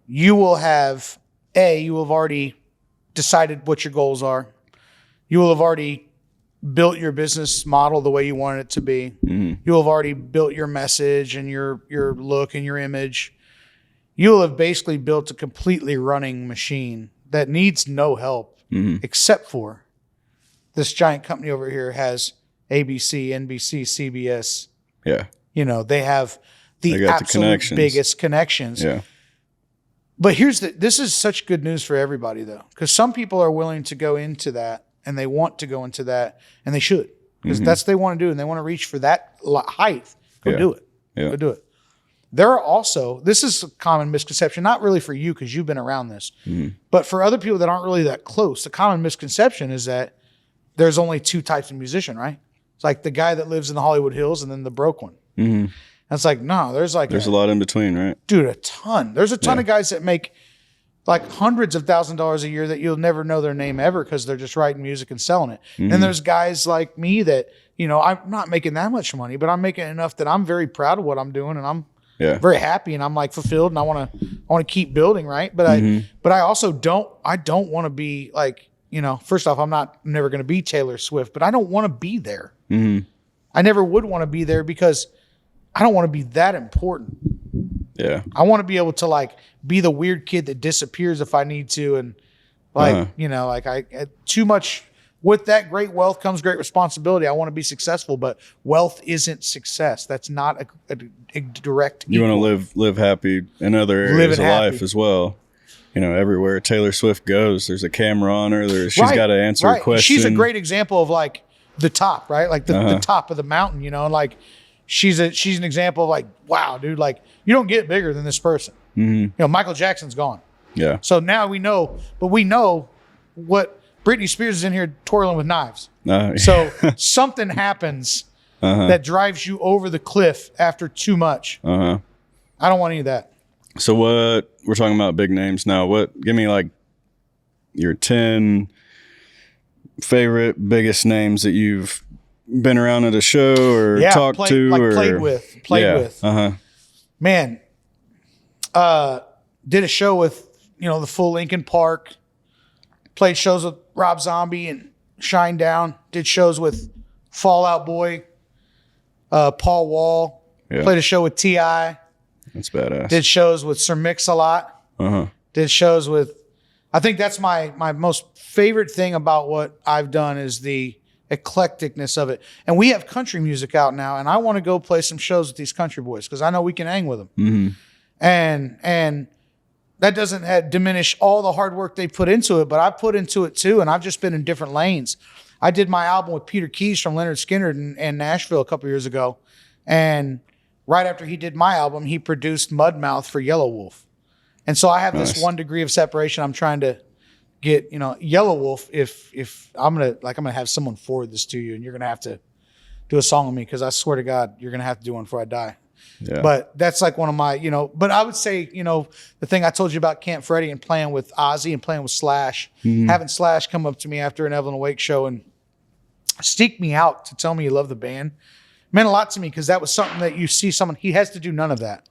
S2: you will have already decided what your goals are. You will have already built your business model the way you want it to be. Mm-hmm. You will have already built your message and your look and your image. You will have basically built a completely running machine that needs no help except for this giant company over here has ABC, NBC, CBS.
S1: Yeah.
S2: They have the absolute biggest connections.
S1: Yeah.
S2: But this is such good news for everybody, though, because some people are willing to go into that. And they want to go into that, and they should, because that's what they want to do, and they want to reach for that height. Go do it.
S1: Yeah.
S2: Go do it. There are also, this is a common misconception, not really for you because you've been around this, but for other people that aren't really that close, the common misconception is that there's only two types of musician, right? It's like the guy that lives in the Hollywood Hills and then the broke one. Mm-hmm. And it's like, no, there's a lot
S1: in between, right?
S2: Dude, a ton. There's a ton of guys that make like hundreds of $1,000s a year that you'll never know their name ever because they're just writing music and selling it. And there's guys like me that, you know, I'm not making that much money, but I'm making enough that I'm very proud of what I'm doing, and I'm very happy, and I'm like fulfilled, and I want to keep building, right? But I also don't want to be like, you know, first off, I'm never going to be Taylor Swift, but I don't want to be there. I never would want to be there because I don't want to be that important.
S1: Yeah.
S2: I want to be able to like be the weird kid that disappears if I need to. And like, you know, like I too much with that great wealth comes great responsibility. I want to be successful, but wealth isn't success. That's not a direct
S1: You
S2: equal.
S1: want to live happy in other areas of life as well. You know, everywhere Taylor Swift goes, there's a camera on her. She's got to answer a question.
S2: She's a great example of like the top, right? Like the top of the mountain, you know, and like she's an example of like, wow, dude, like you don't get bigger than this person. You know, Michael Jackson's gone.
S1: Yeah.
S2: So now we know what Britney Spears is in here twirling with knives. So something happens that drives you over the cliff after too much. I don't want any of that.
S1: So what we're talking about big names now. Give me like your 10 favorite biggest names that you've been around at a show or talked to or
S2: played with. Man, did a show with, you know, the full Linkin Park, played shows with Rob Zombie and Shinedown, did shows with Fall Out Boy, Paul Wall, played a show with T.I.
S1: That's badass.
S2: Did shows with Sir Mix-a-Lot. Did shows with, I think that's my most favorite thing about what I've done is the eclecticness of it. And we have country music out now, and I want to go play some shows with these country boys because I know we can hang with them. And that doesn't diminish all the hard work they put into it, but I put into it too, and I've just been in different lanes. I did my album with Peter Keys from Leonard Skinner in Nashville a couple years ago, and right after he did my album, he produced Mudmouth for Yellow Wolf. And so I have this 1 degree of separation. I'm trying to get, you know, Yellow Wolf. If I'm gonna have someone forward this to you, and you're gonna have to do a song with me because I swear to God, you're gonna have to do one before I die. Yeah. But that's like one of my, you know. But I would say, you know, the thing I told you about Camp Freddy and playing with Ozzy and playing with Slash, having Slash come up to me after an Evelyn Wake show and seek me out to tell me you love the band. Meant a lot to me because that was something that you see someone, he has to do none of that.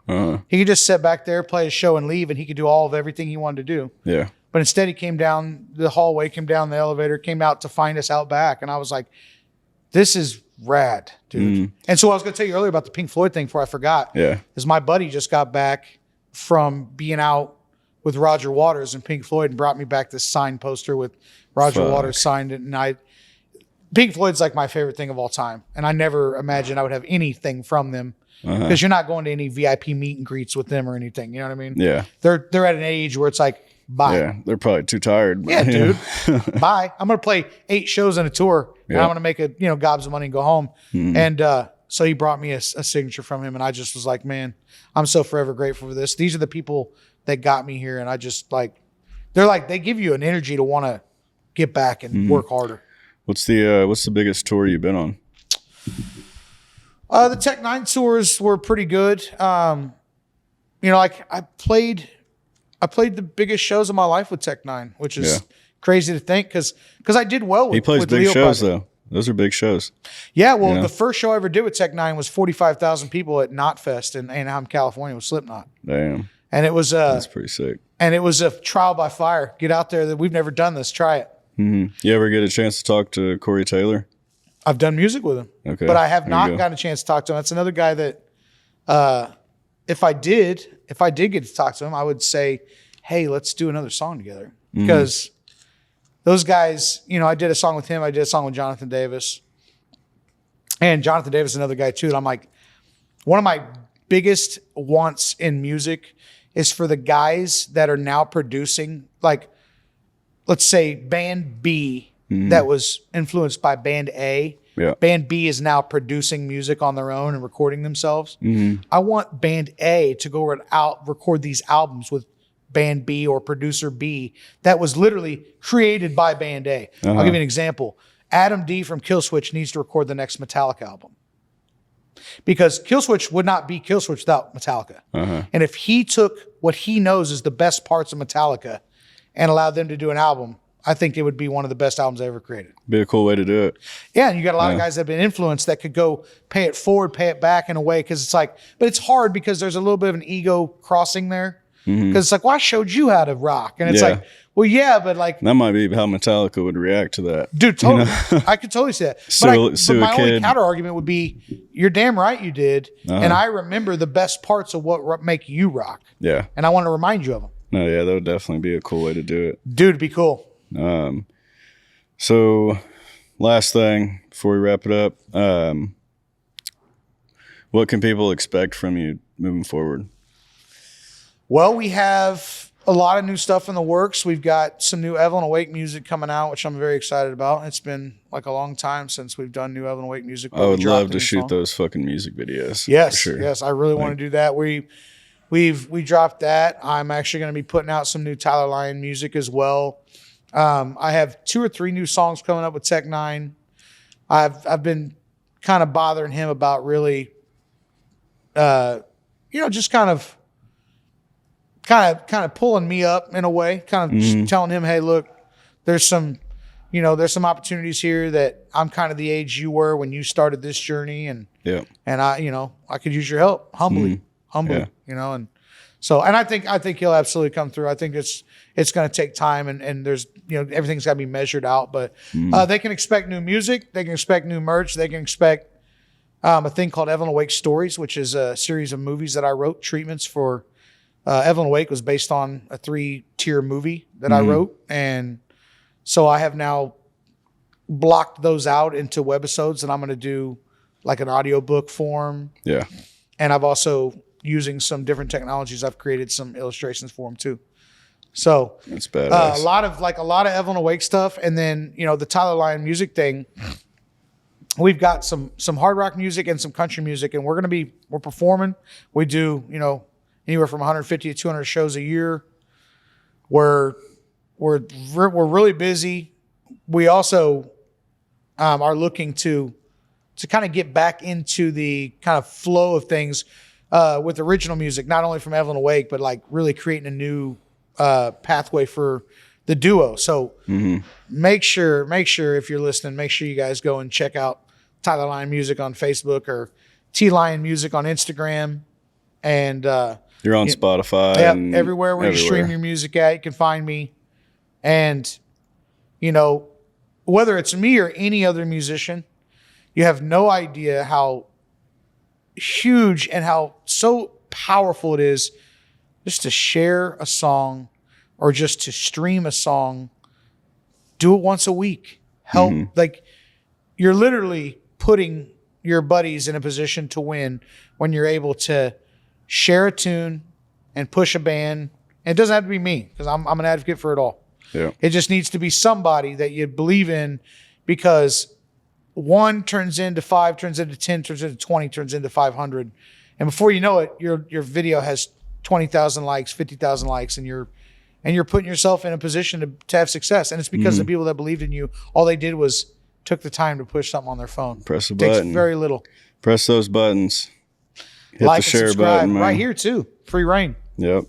S2: He could just sit back there, play his show and leave, and he could do all of everything he wanted to do.
S1: Yeah.
S2: But instead he came down the hallway, came down the elevator, came out to find us out back. And I was like, this is rad, dude. And so I was going to tell you earlier about the Pink Floyd thing before I forgot. Yeah. Is my buddy just got back from being out with Roger Waters and Pink Floyd and brought me back this signed poster with Roger Waters signed it. And Pink Floyd's like my favorite thing of all time. And I never imagined I would have anything from them because you're not going to any VIP meet and greets with them or anything. You know what I mean? Yeah. They're at an age where it's like, bye. Yeah.
S1: They're probably too tired.
S2: Yeah, dude. Bye. I'm going to play 8 shows in a tour and I'm going to make gobs of money and go home. And so he brought me a signature from him. And I just was like, man, I'm so forever grateful for this. These are the people that got me here. And I just they give you an energy to want to get back and work harder.
S1: What's the biggest tour you've been on?
S2: The Tech 9 tours were pretty good. I played the biggest shows of my life with Tech 9, which is crazy to think because I did well with.
S1: He plays
S2: with
S1: big
S2: Leo
S1: shows
S2: Project.
S1: though. Those are big shows.
S2: Yeah, well, the first show I ever did with Tech 9 was 45,000 people at Knotfest in Anaheim, California with Slipknot.
S1: Damn.
S2: And it was
S1: that's pretty sick.
S2: And it was a trial by fire. Get out there. We've never done this. Try it.
S1: You ever get a chance to talk to Corey Taylor?
S2: I've done music with him, but I have not gotten a chance to talk to him. That's another guy that, if I did get to talk to him, I would say, hey, let's do another song together. Because those guys, I did a song with him. I did a song with Jonathan Davis. And Jonathan Davis is another guy too. And I'm like, one of my biggest wants in music is for the guys that are now producing, like, let's say band B that was influenced by band A. Yeah. Band B is now producing music on their own and recording themselves. I want band A to go out, record these albums with band B or producer B that was literally created by band A. I'll give you an example. Adam D from Killswitch needs to record the next Metallica album. because Killswitch would not be Killswitch without Metallica. And if he took what he knows is the best parts of Metallica and allowed them to do an album, I think it would be one of the best albums I ever created.
S1: Be a cool way to do it.
S2: Yeah, and you got a lot of guys that have been influenced that could go pay it forward, pay it back in a way, because it's like, but it's hard because there's a little bit of an ego crossing there. Because it's like, well, I showed you how to rock. And it's like, well, yeah, but like.
S1: That might be how Metallica would react to that.
S2: Dude, totally. You know? I could totally see that. But my only counter argument would be, you're damn right you did. And I remember the best parts of what make you rock.
S1: Yeah.
S2: And I want to remind you of them.
S1: No, yeah, that would definitely be a cool way to do it.
S2: Dude, it'd be cool.
S1: So last thing before we wrap it up, what can people expect from you moving forward?
S2: Well, we have a lot of new stuff in the works. We've got some new Evelyn Awake music coming out, which I'm very excited about. It's been like a long time since we've done new Evelyn Awake music.
S1: I would love to shoot those fucking music videos.
S2: Yes,
S1: for sure.
S2: Yes, I really want to do that. We dropped that. I'm actually going to be putting out some new Tyler Lyon music as well. I have 2 or 3 new songs coming up with Tech Nine. I've been kind of bothering him about really, just kind of pulling me up in a way, kind of just telling him, hey, look, there's some opportunities here that I'm kind of the age you were when you started this journey, and I could use your help humbly, and so, and I think he'll absolutely come through. I think it's going to take time, and there's, everything's got to be measured out, but they can expect new music. They can expect new merch. They can expect a thing called Evelyn Awake Stories, which is a series of movies that I wrote, treatments for. Evelyn Awake was based on a 3-tier movie that I wrote. And so I have now blocked those out into webisodes that I'm going to do like an audiobook form.
S1: Yeah.
S2: And I've also, using some different technologies, I've created some illustrations for them too. So
S1: that's badass.
S2: A lot of Evelyn Awake stuff. And then, the Tyler Lyon music thing, we've got some hard rock music and some country music, and we're performing. We do, anywhere from 150 to 200 shows a year. We're really busy. We also are looking to kind of get back into the kind of flow of things with original music, not only from Evelyn Awake, but like really creating a new pathway for the duo. So make sure if you're listening, make sure you guys go and check out Tyler Lyon Music on Facebook or T Lyon Music on Instagram. And
S1: you're on Spotify.
S2: Yeah, everywhere where you stream your music at, you can find me. And, whether it's me or any other musician, you have no idea how huge and how so powerful it is just to share a song or just to stream a song. Do it once a week. Help. Like, you're literally putting your buddies in a position to win when you're able to share a tune and push a band. And it doesn't have to be me, because I'm an advocate for it all.
S1: Yeah.
S2: It just needs to be somebody that you believe in, because 1 turns into 5, turns into 10, turns into 20, turns into 500. And before you know it, your video has 20,000 likes, 50,000 likes, and you're putting yourself in a position to have success. And it's because the people that believed in you, all they did was took the time to push something on their phone.
S1: Press a
S2: button.
S1: Takes
S2: very little.
S1: Press those buttons. Hit
S2: like
S1: the share
S2: and subscribe
S1: button, man.
S2: Right here too. Free Rein.
S1: Yep.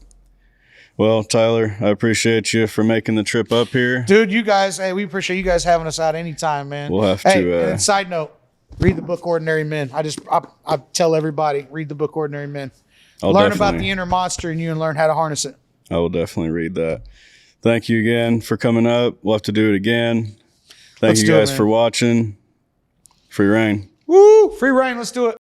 S1: Well, Tyler, I appreciate you for making the trip up here.
S2: Dude, you guys, hey, we appreciate you guys having us out anytime, man.
S1: We'll have
S2: to.
S1: And
S2: then side note, read the book Ordinary Men. I tell everybody, read the book Ordinary Men. Learn about the inner monster in you and learn how to harness it.
S1: I will definitely read that. Thank you again for coming up. We'll have to do it again. Thank you guys for watching. Free Rein.
S2: Woo! Free Rein. Let's do it.